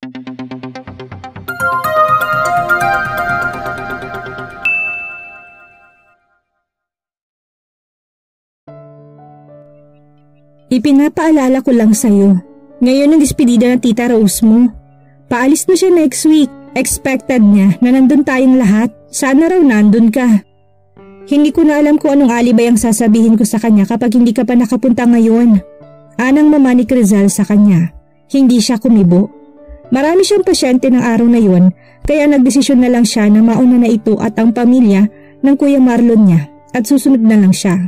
Ipinapaalala ko lang sa'yo. Ngayon ang despedida ng Tita Rose mo. Paalis na siya next week. Expected niya na nandun tayong lahat. Sana raw nandun ka. Hindi ko na alam kung anong alibay ang sasabihin ko sa kanya kapag hindi ka pa nakapunta ngayon. Anang mama ni Crizal sa kanya. Hindi siya kumibo. Marami siyang pasyente ng araw na yon, kaya nagdesisyon na lang siya na mauna na ito at ang pamilya ng Kuya Marlon niya at susunod na lang siya.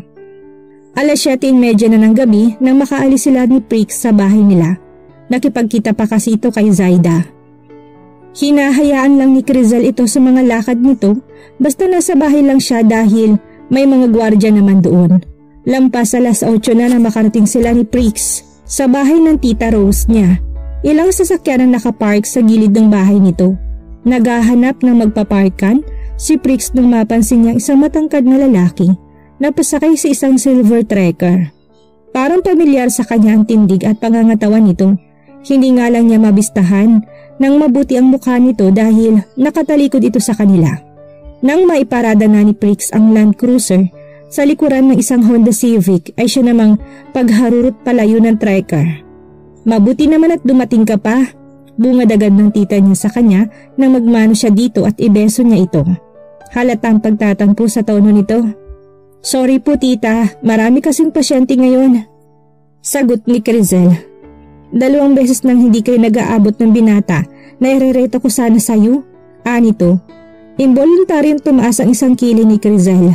Alas 7:30 na ng gabi nang makaalis sila ni Prix sa bahay nila. Nakipagkita pa kasi ito kay Zaida. Hinahayaan lang ni Crizal ito sa mga lakad nito basta nasa bahay lang siya dahil may mga gwardiya naman doon. Lampas alas 8 na nang makarating sila ni Prix sa bahay ng Tita Rose niya. Ilang sasakyan ang nakapark sa gilid ng bahay nito. Naghahanap ng magpaparkan si Prix nung mapansin niya isang matangkad na lalaki na pasakay sa isang silver trekker. Parang pamilyar sa kanya ang tindig at pangangatawan nito. Hindi nga lang niya mabistahan nang mabuti ang mukha nito dahil nakatalikod ito sa kanila. Nang maiparada na ni Prix ang Land Cruiser sa likuran ng isang Honda Civic ay siya namang pagharurot palayo ng trekker. Mabuti naman at dumating ka pa. Bungad-agad ng tita niya sa kanya nang magmano siya dito at ibeso niya ito. Halatang pagtatampo sa tono nito. Sorry po tita, marami kasing pasyente ngayon. Sagot ni Crizal. 2 beses nang hindi kayo nag-aabot ng binata na irereto ko sana sa'yo. Anito, involuntaryong tumaas ang isang kili ni Crizal.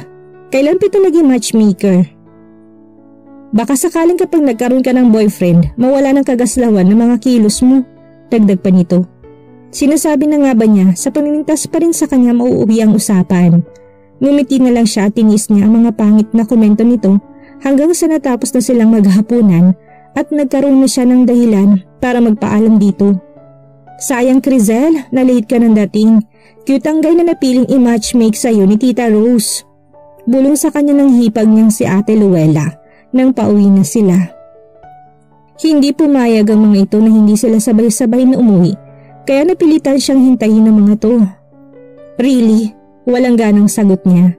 Kailan pa ito naging matchmaker? Baka sakaling kapag nagkaroon ka ng boyfriend, mawala ng kagaslawan ng mga kilos mo. Dagdag pa nito. Sinasabi na nga ba niya sa pamimintas pa rin sa kanya mauuwi ang usapan. Ngumiti na lang siya at tinis niya ang mga pangit na komento nito hanggang sa natapos na silang maghapunan at nagkaroon na siya ng dahilan para magpaalam dito. Sayang Crizal, na-late ka ng dating. Cute ang guy na napiling i-matchmake sa'yo ni Tita Rose. Bulong sa kanya ng hipag niyang si Ate Luella nang pauwi na sila. Hindi pumayag ang mga ito na hindi sila sabay-sabay na umuwi kaya napilitan siyang hintayin ng mga to. Really? Walang ganang sagot niya.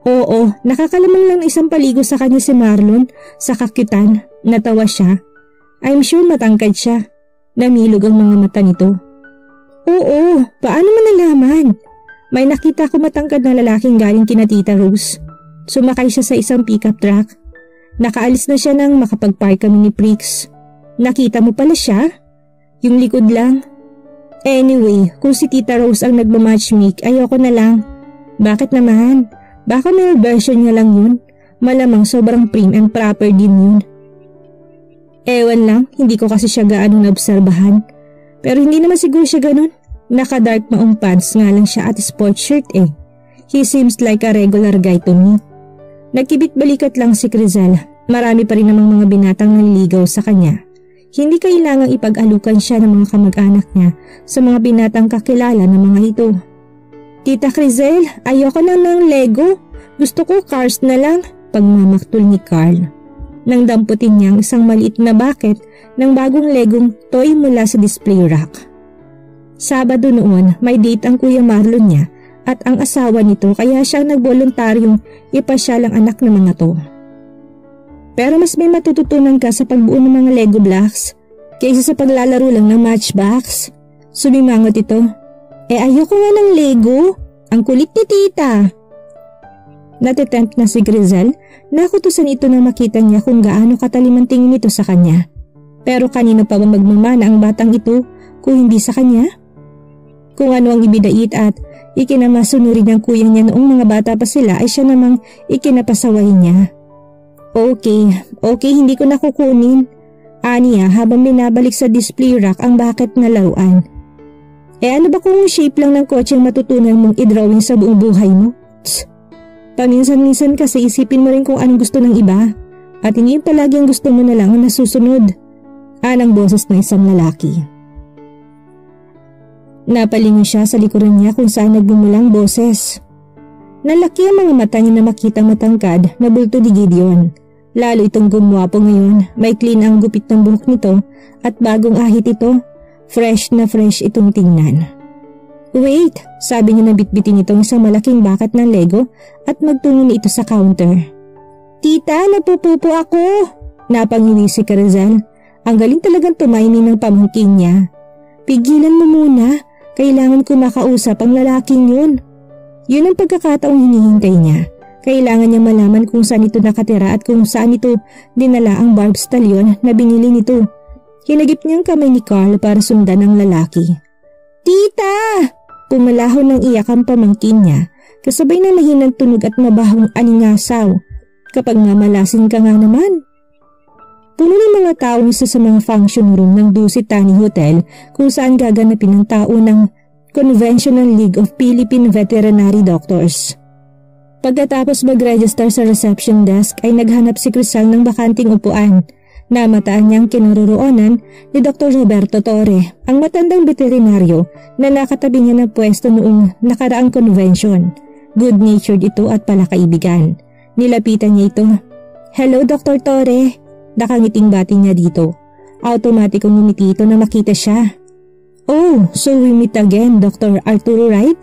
Oo, nakakalamang lang isang paligo sa kanya si Marlon sa kakyutan. Natawa siya. I'm sure matangkad siya. Namilog ang mga mata nito. Oo, paano mo nalaman? May nakita ko matangkad na lalaking galing kina Tita Rose. Sumakay siya sa isang pickup truck. Nakaalis na siya nang makapag-park kami ni Prix. Nakita mo pala siya? Yung likod lang. Anyway, kung si Tita Rose ang nagmamatchmake, ayoko na lang. Bakit naman? Baka may version niya lang yun. Malamang sobrang prim and proper din yun. Ewan lang, hindi ko kasi siya gaano naobserbahan. Pero hindi naman siguro siya ganun. Naka-dark maong pants nga lang siya at sport shirt eh. He seems like a regular guy to me. Nagkibit-balikat lang si Crizal. Marami pa rin namang mga binatang nanliligaw sa kanya. Hindi kailangang ipag-alukan siya ng mga kamag-anak niya sa mga binatang kakilala ng mga ito. Tita Crizal, ayoko na ng Lego. Gusto ko cars na lang, pagmamaktol ni Carl. Nang damputin niya ang isang maliit na bucket ng bagong Legong toy mula sa display rack. Sabado noon, may date ang Kuya Marlon niya at ang asawa nito kaya siya nagboluntaryong ipasyal ang anak ng mga to. Pero mas may matututunan ka sa pagbuo ng mga Lego blocks kaysa sa paglalaro lang ng Matchbox. Sumimangot ito. Ayoko nga ng Lego. Ang kulit ni tita. Natitempt na si Crizal. Nakutusan ito na makita niya kung gaano katalim ang tingin nito sa kanya. Pero kanino pa ba magmamana ang batang ito kung hindi sa kanya? Kung ano ang ibidait at ikinamasunurin ng kuya niya noong mga bata pa sila ay siya namang ikinapasaway niya. Okay, hindi ko nakukunin. Aniya habang binabalik sa display rack ang bucket na laruan. Ano ba kung shape lang ng kotse ang matutunan mong i-drawing sa buong buhay mo? Tss. Paminsan-minsan kasi isipin mo rin kung anong gusto ng iba at hindi palagi ang gusto mo na lang ang nasusunod. Anang boses ng isang lalaki. Napalingon siya sa likuran niya kung saan nagbumulang boses. Nalaki ang mga mata niya na makitang matangkad na bulto ni Gideon. Lalo itong gumwapo ngayon, may clean ang gupit ng buhok nito at bagong ahit ito. Fresh na fresh itong tingnan. Wait, sabi niya na bitbitin itong isang malaking bakat ng Lego at magtungo na ito sa counter. Tita, napupupo ako! Napangiwi si Crizelle. Ang galing talagang tumiming ng pamangkin niya. Pigilan mo muna, kailangan ko makausap ang lalaking yun. Yun ang pagkakataong hinihintay niya. Kailangan niya malaman kung saan ito nakatira at kung saan ito dinala ang barb stallion na binili nito. Hinagip niyang kamay ni Carl para sundan ang lalaki. Tita! Pumalaho ng iyak ang pamangkin niya, kasabay na mahinang tunog at mabahong aningasaw. Kapag mamalasin ka nga naman. Puno ng mga taong isa sa mga function room ng Dusit Thani Hotel kung saan gaganapin ang tao ng Conventional League of Philippine Veterinary Doctors. Pagkatapos mag-register sa reception desk ay naghanap si Crizelle ng bakanting upuan. Namataan niyang kinaroroonan ni Dr. Roberto Torre, ang matandang veterinaryo na nakatabi niya ng pwesto noong nakaraang convention. Good-natured ito at palakaibigan. Nilapitan niya ito. Hello Dr. Torre. Nakangiting bati niya dito. Automatikong ngumiti ito na makita siya. Oh, so we meet again, Dr. Arturo Wright?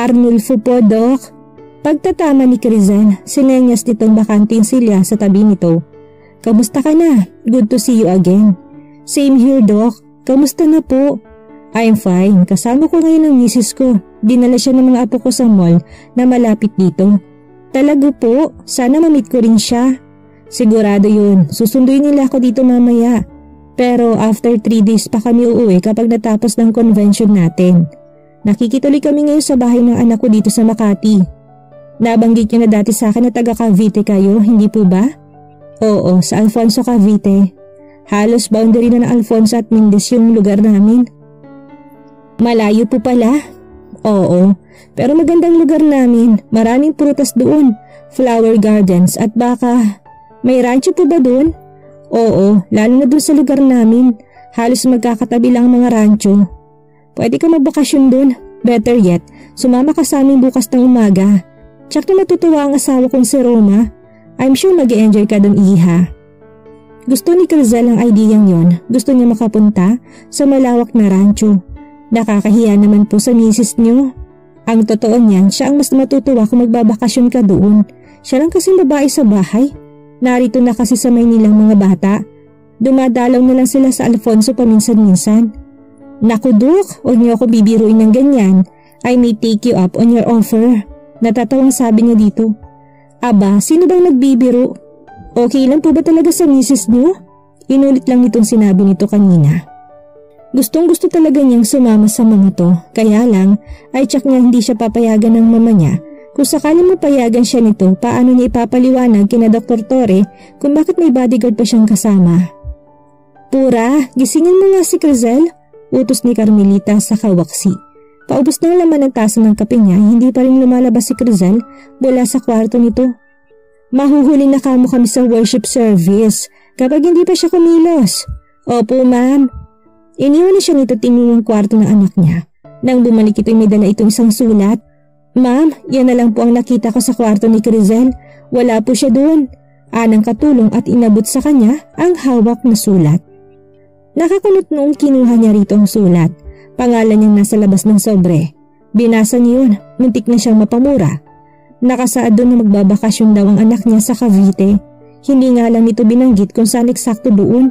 Arnulfo po, Doc. Pagtatama ni Crizelle, sinenyas nitong bakanting silya sa tabi nito. Kamusta ka na? Good to see you again. Same here, Doc. Kamusta na po? I'm fine. Kasama ko ngayon ang misis ko. Dinala siya ng mga apo ko sa mall na malapit dito. Talaga po, sana ma-meet ko rin siya. Sigurado yun. Susunduin nila ako dito mamaya. Pero after 3 days pa kami uuwi kapag natapos ng convention natin. Nakikituloy kami ngayon sa bahay ng anak ko dito sa Makati. Nabanggit niyo na dati sa akin na taga Cavite kayo, hindi po ba? Oo, sa Alfonso, Cavite. Halos boundary na ng Alfonso at Mendez yung lugar namin. Malayo po pala? Oo, pero magandang lugar namin. Maraming prutas doon, flower gardens at baka may rancho po ba doon? Oo, lalo na doon sa lugar namin. Halos magkakatabi lang ang mga rancho. Pwede ka magbakasyon doon. Better yet, sumama ka sa amin bukas ng umaga. Tsak na matutuwa ang asawa kong si Roma. I'm sure mag-e-enjoy ka doon, iha. Gusto ni Crizelle ang ideyang yon. Gusto niya makapunta sa malawak na rancho. Nakakahiya naman po sa misis niyo. Ang totoo niyan, siya ang mas matutuwa kung magbabakasyon ka doon. Siya lang kasing babae sa bahay. Narito na kasi sa Maynilang mga bata. Dumadalaw na lang sila sa Alfonso paminsan-minsan. Naku, Duk, huwag niyo ako bibiruin ng ganyan. I may take you up on your offer. Natatawang sabi niya dito. Aba, sino bang nagbibiro? Okay lang po ba talaga sa misis niyo? Inulit lang nitong sinabi nito kanina. Gustong gusto talaga niyang sumama sa mga to. Kaya lang, ay tsak niya hindi siya papayagan ng mama niya. Kung sakaling mapayagan siya nito, paano niya ipapaliwanag kina Dr. Torre kung bakit may bodyguard pa siyang kasama? Pura, gisingin mo nga si Crizelle, utos ni Carmelita sa kawaksi. Paubos ng laman ng tasa ng kape niya, hindi pa rin lumalabas si Crizelle mula sa kwarto nito. Mahuhuli na kamo kami sa worship service kapag hindi pa siya kumilos. Opo, ma'am. Iniwan na siya nito tingin ang kwarto ng anak niya. Nang bumalik ito, may dala itong isang sulat. Ma'am, yan na lang po ang nakita ko sa kwarto ni Crizelle. Wala po siya doon. Anang katulong at inabot sa kanya ang hawak na sulat. Nakakunot noong kinuha niya rito ang sulat. Pangalan niyang nasa labas ng sobre. Binasa niya yun, muntik na siyang mapamura. Nakasaad doon na magbabakasyon daw ang anak niya sa Cavite. Hindi nga lang nito binanggit kung saan eksakto doon.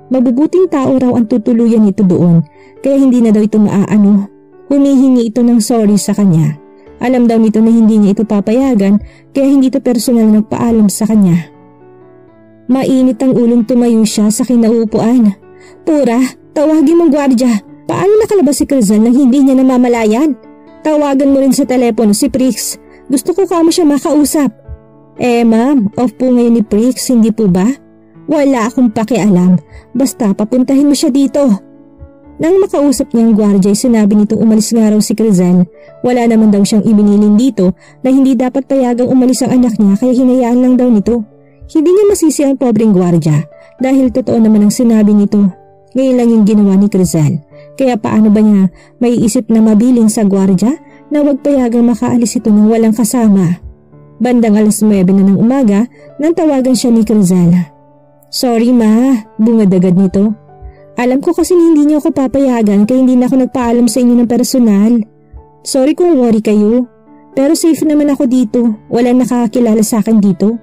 Mabubuting tao raw ang tutuluyan nito doon, kaya hindi na daw ito maaano. Humihingi ito ng sorry sa kanya. Alam daw nito na hindi niya ito papayagan, kaya hindi ito personal nagpaalam sa kanya. Mainit ang ulong tumayo siya sa kinaupuan. Pura, tawagin mong gwardya. Paano nakalabas si Crizelle nang hindi niya namamalayan? Tawagan mo rin sa telepono si Prix. Gusto ko kamo siya makausap. Ma'am, off po ngayon ni Prix, hindi po ba? Wala akong pakialam. Basta papuntahin mo siya dito. Nang makausap niyang gwardya, sinabi nitong umalis nga raw si Crizelle. Wala naman daw siyang ibinilin dito na hindi dapat payagang umalis ang anak niya, kaya hinayaan lang daw nito. Hindi niya masisi ang pobreng gwardya dahil totoo naman ang sinabi nito. Ngayon lang yung ginawa ni Crizelle. Kaya paano ba niya may isip na mabiling sa gwardya na wag payagang makaalis ito ng walang kasama? Bandang 9:09 na ng umaga nang tawagan siya ni Crizelle. Sorry ma, bungad agad nito. Alam ko kasi hindi niyo ako papayagan kaya hindi na ako nagpaalam sa inyo ng personal. Sorry kung worry kayo. Pero safe naman ako dito. Walang nakakakilala sa akin dito.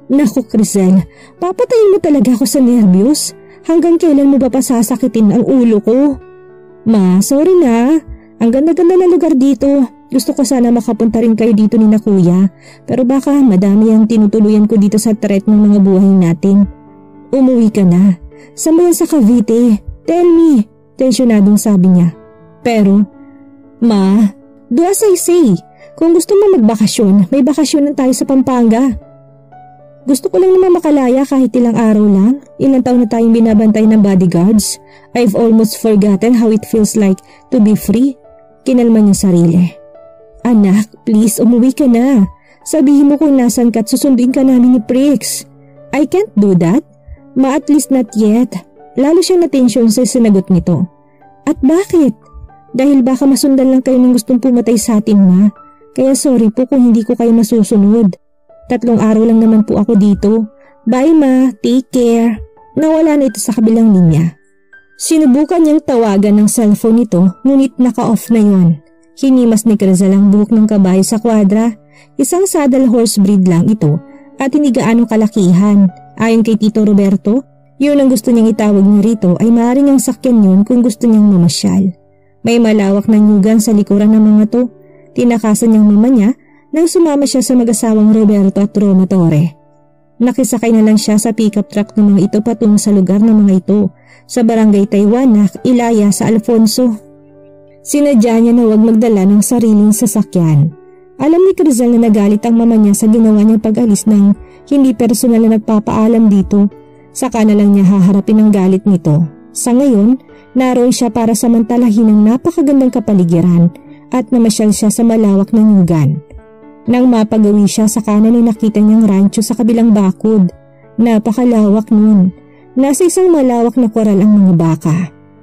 Naku Crizel, papatayin mo talaga ako sa nervyos. Hanggang kailan mo ba pasasakitin ang ulo ko? Ma, sorry na. Ang ganda-ganda na lugar dito. Gusto ko sana makapunta rin kayo dito ni na kuya. Pero baka madami ang tinutuluyan ko dito sa threat ng mga buhay natin. Umuwi ka na. Saan ba yan sa Cavite? Tell me. Tensyonadong sabi niya. Pero, Ma, do as I say. Kung gusto mo magbakasyon, may bakasyon tayo sa Pampanga. Gusto ko lang naman makalaya kahit ilang araw lang. Ilang taon na tayong binabantay ng bodyguards. I've almost forgotten how it feels like to be free. Kinalma niya sarili. Anak, please umuwi ka na. Sabihin mo kung nasan ka at susunduin ka namin ni Prix. I can't do that. Ma, at least not yet. Lalo siyang natensyon sa sinagot nito. At bakit? Dahil baka masundan lang kayo ng gustong pumatay sa atin, Ma. Kaya sorry po kung hindi ko kayo masusunod. 3 araw lang naman po ako dito. Bye Ma, take care. Nawala na ito sa kabilang linya. Sinubukan niyang tawagan ng cellphone nito ngunit naka-off na yon. Hinimas ni Crizel ang buhok ng kabayo sa kwadra. Isang saddle horse breed lang ito at hindi gaano kalakihan. Ayon kay Tito Roberto, yun ang gusto niyang itawag niya rito ay maaaring ang sakyan yun kung gusto niyang mamasyal. May malawak na nyugan sa likuran ng mga to. Tinakasan niyang mama niya nang sumama siya sa mag-asawang Roberto at Roma Torre. Nakisakay na lang siya sa pickup truck ng mga ito patungo sa lugar ng mga ito sa barangay Taiwanak, Ilaya sa Alfonso. Sinadya niya na huwag magdala ng sariling sasakyan. Alam ni Crizel na nagalit ang mama niya sa ginawa niyang pag-alis ng hindi personal na nagpapaalam dito. Saka na lang niya haharapin ang galit nito. Sa ngayon, naroon siya para samantalahin ang napakagandang kapaligiran at namasyal siya sa malawak na nyugan. Nang mapagawi siya sa kanan ay nakita niyang rancho sa kabilang bakod. Napakalawak nun. Nasa isang malawak na koral ang mga baka.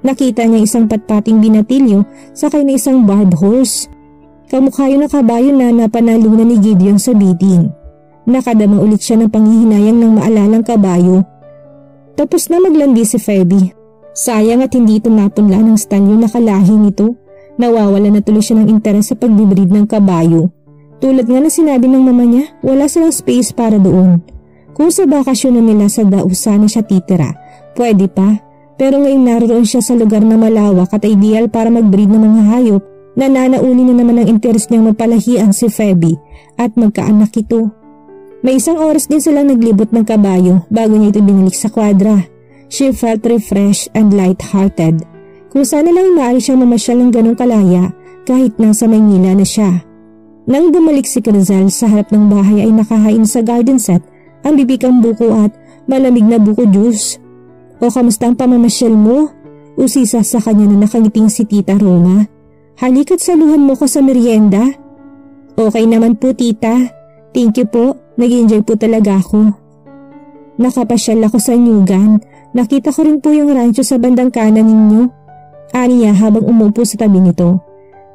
Nakita niya isang patpating binatilyo sakay na isang barred horse. Kamukha yun ng kabayo na napanalunan ni Gideon sa bidding. Nakadama ulit siya ng panghihinayang ng maalalang kabayo. Tapos na maglandi si Feby. Sayang at hindi ito napunla ng stanyo na kalahi nito. Nawawala na tuloy siya ng interes sa pagbibreed ng kabayo. Tulad nga na sinabi ng mama niya, wala silang space para doon. Kung sa bakasyon na nila sa Dao sana siya titira, pwede pa. Pero ngayon naroon siya sa lugar na malawak at ideal para magbreed ng mga hayop na nanauli na naman ang interes niyang mapalahian si Feby at magkaanak ito. May isang oras din silang naglibot ng kabayo bago niya ito binalik sa kwadra. She felt refreshed and light-hearted. Kung sana lang maaari siyang mamasyal ng ganong kalaya kahit nasa Maynila na siya. Nang bumalik si Crizel sa harap ng bahay ay nakahain sa garden set ang bibikang buko at malamig na buko juice. O kamusta ang pamamasyal mo? Usisa sa kanya na nakangiting si Tita Roma. Halika't saluhan mo ko sa merienda. Okay naman po tita. Thank you po. Nag-enjoy po talaga ako. Nakapasyal ako sa nyugan. Nakita ko rin po yung rancho sa bandang kanan ninyo. Aniya habang umupo sa tabi nito.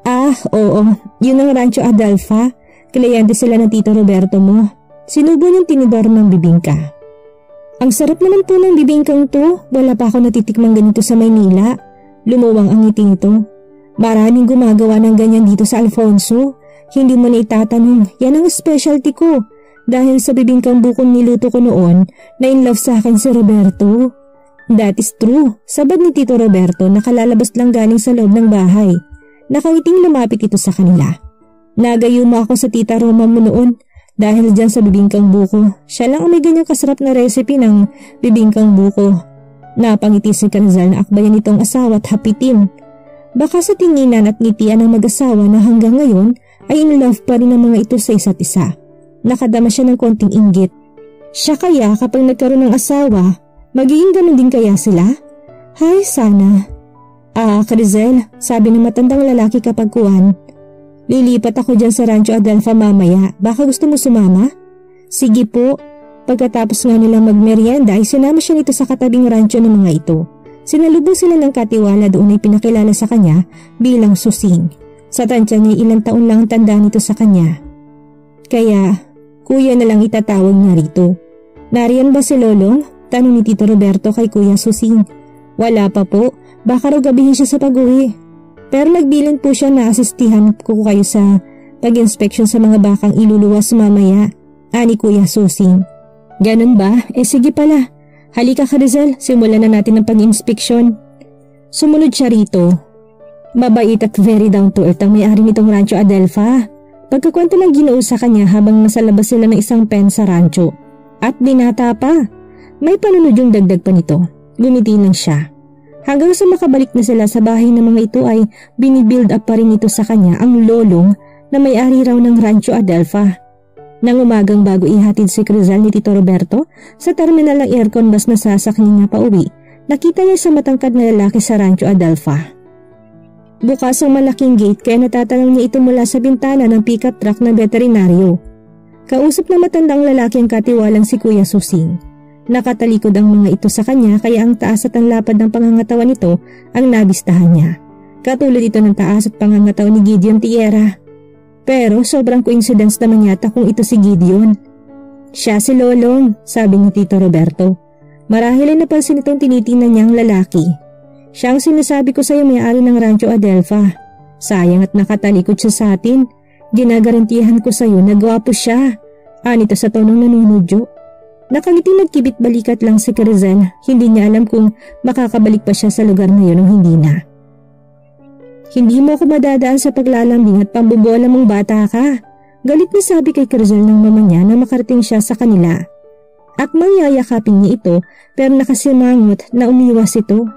Ah, oo. Yun ang Rancho Adelfa. Klayante sila ng Tito Roberto mo. Sinubo niyang tinidor ng bibingka. Ang sarap naman po ng bibingkang to. Wala pa ako natitikmang ganito sa Maynila. Lumuwang ang ngiti nito. Maraming gumagawa ng ganyan dito sa Alfonso. Hindi mo na itatanong. Yan ang specialty ko. Dahil sa bibingkang bukong niluto ko noon, na in love sa akin si Roberto. That is true. Sabad ni Tito Roberto nakalalabas lang galing sa loob ng bahay. Nakangiting lumapit ito sa kanila. Nagayo mo ako sa Tita Roma mo noon dahil dyan sa bibingkang buko. Siya lang ang may ganyang kasarap na recipe ng bibingkang buko. Napangiti si Crizel na akbayan itong asawa at hapitin. Baka sa tinginan at ngitian ng mag-asawa na hanggang ngayon ay in love pa rin ang mga ito sa isa't isa. Nakadama siya ng konting inggit. Siya kaya kapag nagkaroon ng asawa, magiging ganun din kaya sila? Hay sana. Crizel, sabi ng matandang lalaki kapag kuwan. Lilipat ako dyan sa Rancho Adelfa mamaya. Baka gusto mo sumama? Sige po. Pagkatapos nga nilang magmerienda ay sinama siya nito sa katabing rancho ng mga ito. Sinalubong sila ng katiwala doon ay pinakilala sa kanya bilang Susing. Sa tansya niya ilang taon lang ang tanda nito sa kanya. Kaya, kuya na lang itatawag niya rito. Nariyan ba si Lolong? Tanong ni Tito Roberto kay Kuya Susing. Wala pa po, baka raw gabihin siya sa pag-uwi. Pero nagbilin po siya na asistihan ko kayo sa pag-inspection sa mga bakang iluluwas mamaya, ani Kuya Susing. Ganun ba? Sige pala. Halika ka Rizal, simulan na natin ang pag-inspeksyon. Sumunod siya rito. Mabait at very down to earth ang may-ari nitong Rancho Adelfa. Pagkakwento ng Ginoo sa kanya habang nasa labas sila ng isang pen sa rancho. At binata pa. May panunod yung dagdag pa nito. Gumiti lang siya. Hanggang sa makabalik na sila sa bahay ng mga ito ay binibuild up pa rin ito sa kanya ang lolong na may-ari raw ng Rancho Adelfa. Nang umagang bago ihatid si Crizal ni Tito Roberto sa terminal ng aircon bus na sasakyan niya pa uwi, nakita niya sa matangkad na lalaki sa Rancho Adelfa. Bukas ang malaking gate kaya natatanaw niya ito mula sa bintana ng pickup truck ng veterinaryo. Kausap na matandang lalaki ang katiwalang si Kuya Susing. Nakatalikod ang mga ito sa kanya kaya ang taas at ang lapad ng pangangatawan nito ang nabistahan niya. Katulad ito ng taas at pangangatawan ni Gideon Tierra. Pero sobrang coincidence naman yata kung ito si Gideon. Siya si Lolong, sabi ni Tito Roberto. Marahil ay napansin itong tinitingnan niyang lalaki. Siya ang sinasabi ko sa iyo may-ari ng Rancho Adelfa. Sayang at nakatalikod siya sa atin. Ginagarantihan ko sa iyo na gwapo siya. Anito sa tonong nanunudyo. Nakangiti nagkibit balikat lang si Crizal. Hindi niya alam kung makakabalik pa siya sa lugar na yun o hindi na. Hindi mo ako madadaan sa paglalambing at pambubola mong bata ka. Galit na sabi kay Crizal ng mama niya na makarating siya sa kanila. Akmang yayakapin niya ito pero nakasimangot na umiwas ito.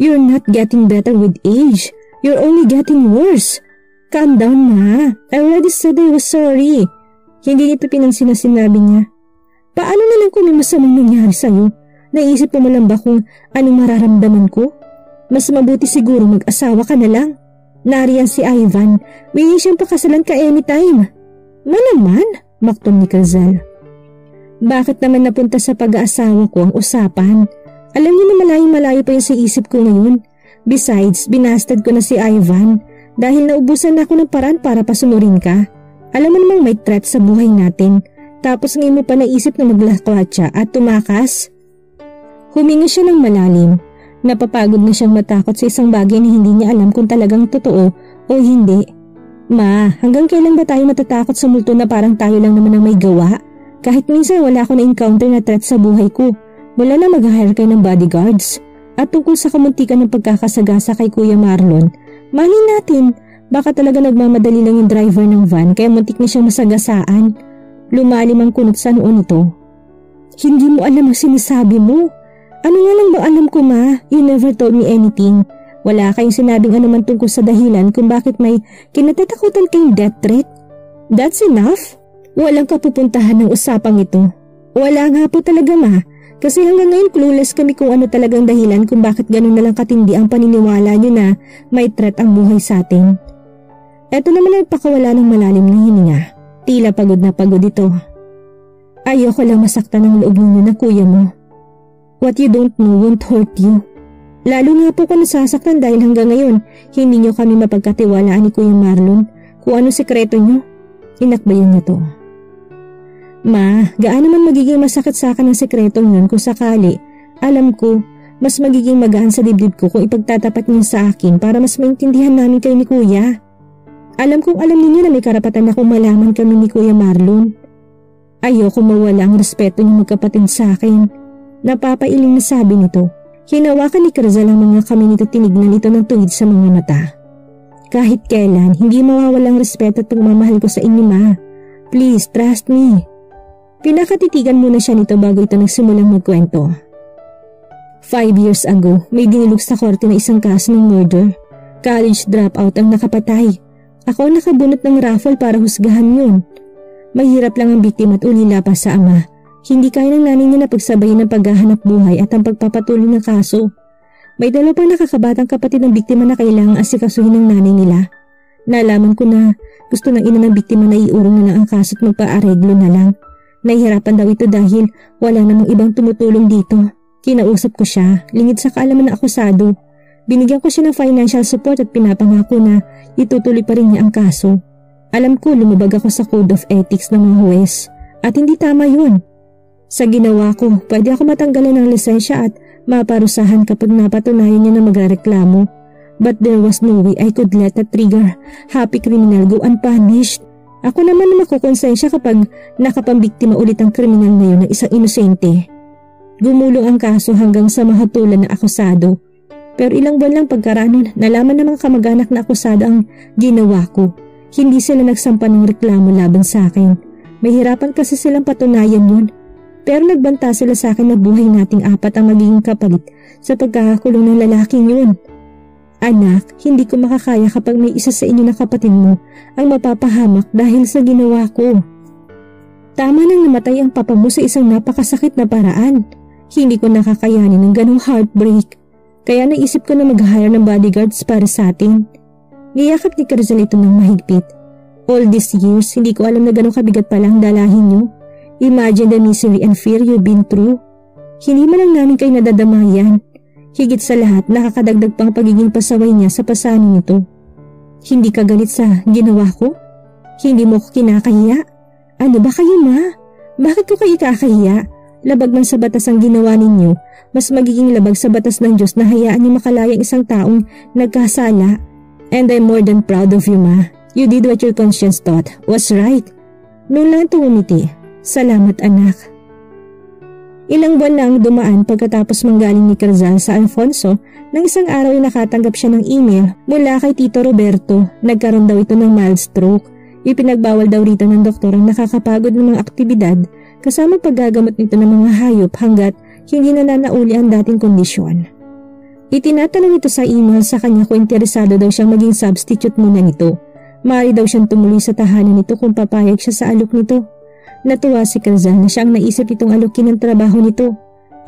You're not getting better with age. You're only getting worse. Calm down, Ma. I already said I was sorry. Hindi nito pinansin na sinabi niya. Paano na lang kung may masamang nangyari sa'yo? Naisip mo lang ba kung anong mararamdaman ko? Mas mabuti siguro mag-asawa ka na lang. Nariyan si Ivan. Willing siyang pakasalan ka anytime. Manaman, makton ni Crizal. Bakit naman napunta sa pag-aasawa ko ang usapan? Alam niyo na malayo-malayo pa yun sa isip ko ngayon. Besides, binastad ko na si Ivan dahil naubusan na ako ng paraan para pasunurin ka. Alam mo namang may threat sa buhay natin. Tapos ngayon mo pa naisip na maglakwatsa at tumakas? Huminga siya ng malalim. Napapagod na siyang matakot sa isang bagay na hindi niya alam kung talagang totoo o hindi. Ma, hanggang kailan ba tayo matatakot sa multo na parang tayo lang naman ang may gawa? Kahit minsan wala ako na-encounter na threat sa buhay ko. Mula na mag-hire kayo ng bodyguards. At tungkol sa kamuntikan ng pagkakasagasa kay Kuya Marlon, mali natin, baka talaga nagmamadali lang yung driver ng van kaya muntik na siyang masagasaan. Lumalim ang kunot sa noon ito. Hindi mo alam ang sinasabi mo. Ano nga lang ba alam ko, Ma? You never told me anything. Wala kayong sinabing anuman tungkol sa dahilan kung bakit may kinatatakutan kayong death threat. That's enough. Walang kapupuntahan ng usapang ito. Wala nga po talaga, Ma. Kasi hanggang ngayon clueless kami kung ano talagang dahilan kung bakit ganun na lang katindi ang paniniwala nyo na may threat ang buhay sa atin. Eto naman ang pakawala ng malalim na hininga. Tila pagod na pagod ito. Ayoko lang masaktan ang loob ninyo na kuya mo. What you don't know won't hurt you. Lalo nga po kung nasasaktan dahil hanggang ngayon hindi nyo kami mapagkatiwalaan ni Kuya Marlon kung ano sekreto nyo. Inakbayan niya to. Ma, gaano man magiging masakit sa akin ang sekretong yun kung sakali. Alam ko, mas magiging magaan sa dibdib ko kung ipagtatapat niyo sa akin para mas maintindihan namin kayo ni Kuya. Alam kong alam ninyo na may karapatan akong malaman kami ni Kuya Marlon. Ayoko mawala ang respeto niyo magkapatid sa akin. Napapailing na sabi nito. Hinawakan ni Crizal ang mga kamay nito, tinignan ito ng tuwid sa mga mata. Kahit kailan, hindi mawawalang respeto at pagmamahal ko sa inyo, Ma. Please, trust me. Pinakatitigan muna siya nito bago ito nagsimulang magkwento. 5 years ago, may dinulog sa korte na isang kaso ng murder. College dropout ang nakapatay. Ako ang nakabunot ng raffle para husgahan yun. Mahirap lang ang biktima at ulila pa sa ama. Hindi kaya ng nanay niya na pagsabayin ng paghahanap buhay at ang pagpapatuloy ng kaso. May dalawa pang nakakabatang kapatid ng biktima na kailangang asikasuhin ng nanay nila. Nalaman ko na gusto ng ina ng biktima na iurong na lang ang kaso at magpaareglo na lang. Nahihirapan daw ito dahil wala namang ibang tumutulong dito. Kinausap ko siya, lingid sa kaalaman ng akusado. Binigyan ko siya ng financial support at pinapangako na itutuloy pa rin niya ang kaso. Alam ko lumabag ako sa code of ethics ng mga huwes at hindi tama yun. Sa ginawa ko, pwede ako matanggalan ng lisensya at maparusahan kapag napatunayan niya na magreklamo. But there was no way I could let a trigger happy criminal go unpunished. Ako naman na makukonsensya kapag nakapambiktima ulit ang kriminal na yun ng isang inosente. Gumulong ang kaso hanggang sa mahatulan na akusado. Pero ilang buwan lang pagkaraan nalaman ng mga kamag-anak na akusado ang ginawa ko. Hindi sila nagsampa ng reklamo laban sa akin. Mahirapan kasi silang patunayan yun. Pero nagbanta sila sa akin na buhay nating apat ang magiging kapalit sa pagkakakulong ng lalaking yun. Anak, hindi ko makakaya kapag may isa sa inyo na kapatid mo ang mapapahamak dahil sa ginawa ko. Tama nang namatay ang papa mo sa isang napakasakit na paraan. Hindi ko nakakayanin ng ganong heartbreak. Kaya naisip ko na mag-hire ng bodyguards para sa atin. Niyakap ni Carzal ito ng mahigpit. All these years, hindi ko alam na ganong kabigat pala ang dalahin niyo. Imagine the misery and fear you've been through. Hindi man lang namin kayo nadadamayan. Higit sa lahat, nakakadagdag pang pagiging pasaway niya sa pasanin nito. Hindi ka galit sa ginawa ko? Hindi mo ko kinakahiya? Ano ba kayo, ma? Bakit ko kayo kakahiya? Labag man sa batas ang ginawa ninyo, mas magiging labag sa batas ng Diyos na hayaan niyo makalayang isang taong nagkasala. And I'm more than proud of you, ma. You did what your conscience thought was right. Noon lang tumumiti. Salamat, anak. Ilang buwan lang dumaan pagkatapos manggaling ni Carzal sa Alfonso, nang isang araw ay nakatanggap siya ng email mula kay Tito Roberto. Nagkaroon daw ito ng mild stroke. Ipinagbawal daw rito ng doktor ang nakakapagod ng mga aktibidad kasama paggagamot nito ng mga hayop hanggat hindi na nanauli ang dating kondisyon. Itinatanong ito sa email sa kanya kung interesado daw siyang maging substitute muna nito. Maaari daw siyang tumuloy sa tahanan nito kung papayag siya sa alok nito. Natuwa si Carzal na siya ang naisip itong alukin ng trabaho nito.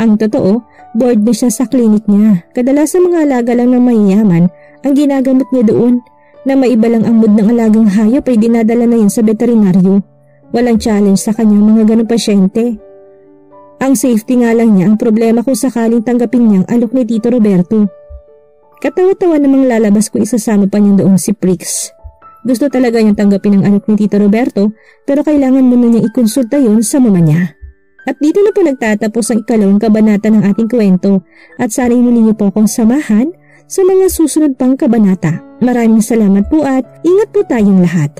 Ang totoo, bored na siya sa klinik niya. Kadalasan mga alaga lang ng mayayaman ang ginagamot niya doon. Na maiba lang ang mood ng alagang hayop ay dinadala na yan sa veterinaryo. Walang challenge sa kanyang mga ganong pasyente. Ang safety nga lang niya ang problema kung sakaling tanggapin niyang alok ni Tito Roberto. Katawa-tawa namang lalabas kung isasama pa niya doon si Prix. Gusto talaga niyang tanggapin ang alok ni Tito Roberto pero kailangan muna niyang ikonsulta yon sa mama niya. At dito na po nagtatapos ang ikalawang kabanata ng ating kwento at sana muli niyo po akong samahan sa mga susunod pang kabanata. Maraming salamat po at ingat po tayong lahat.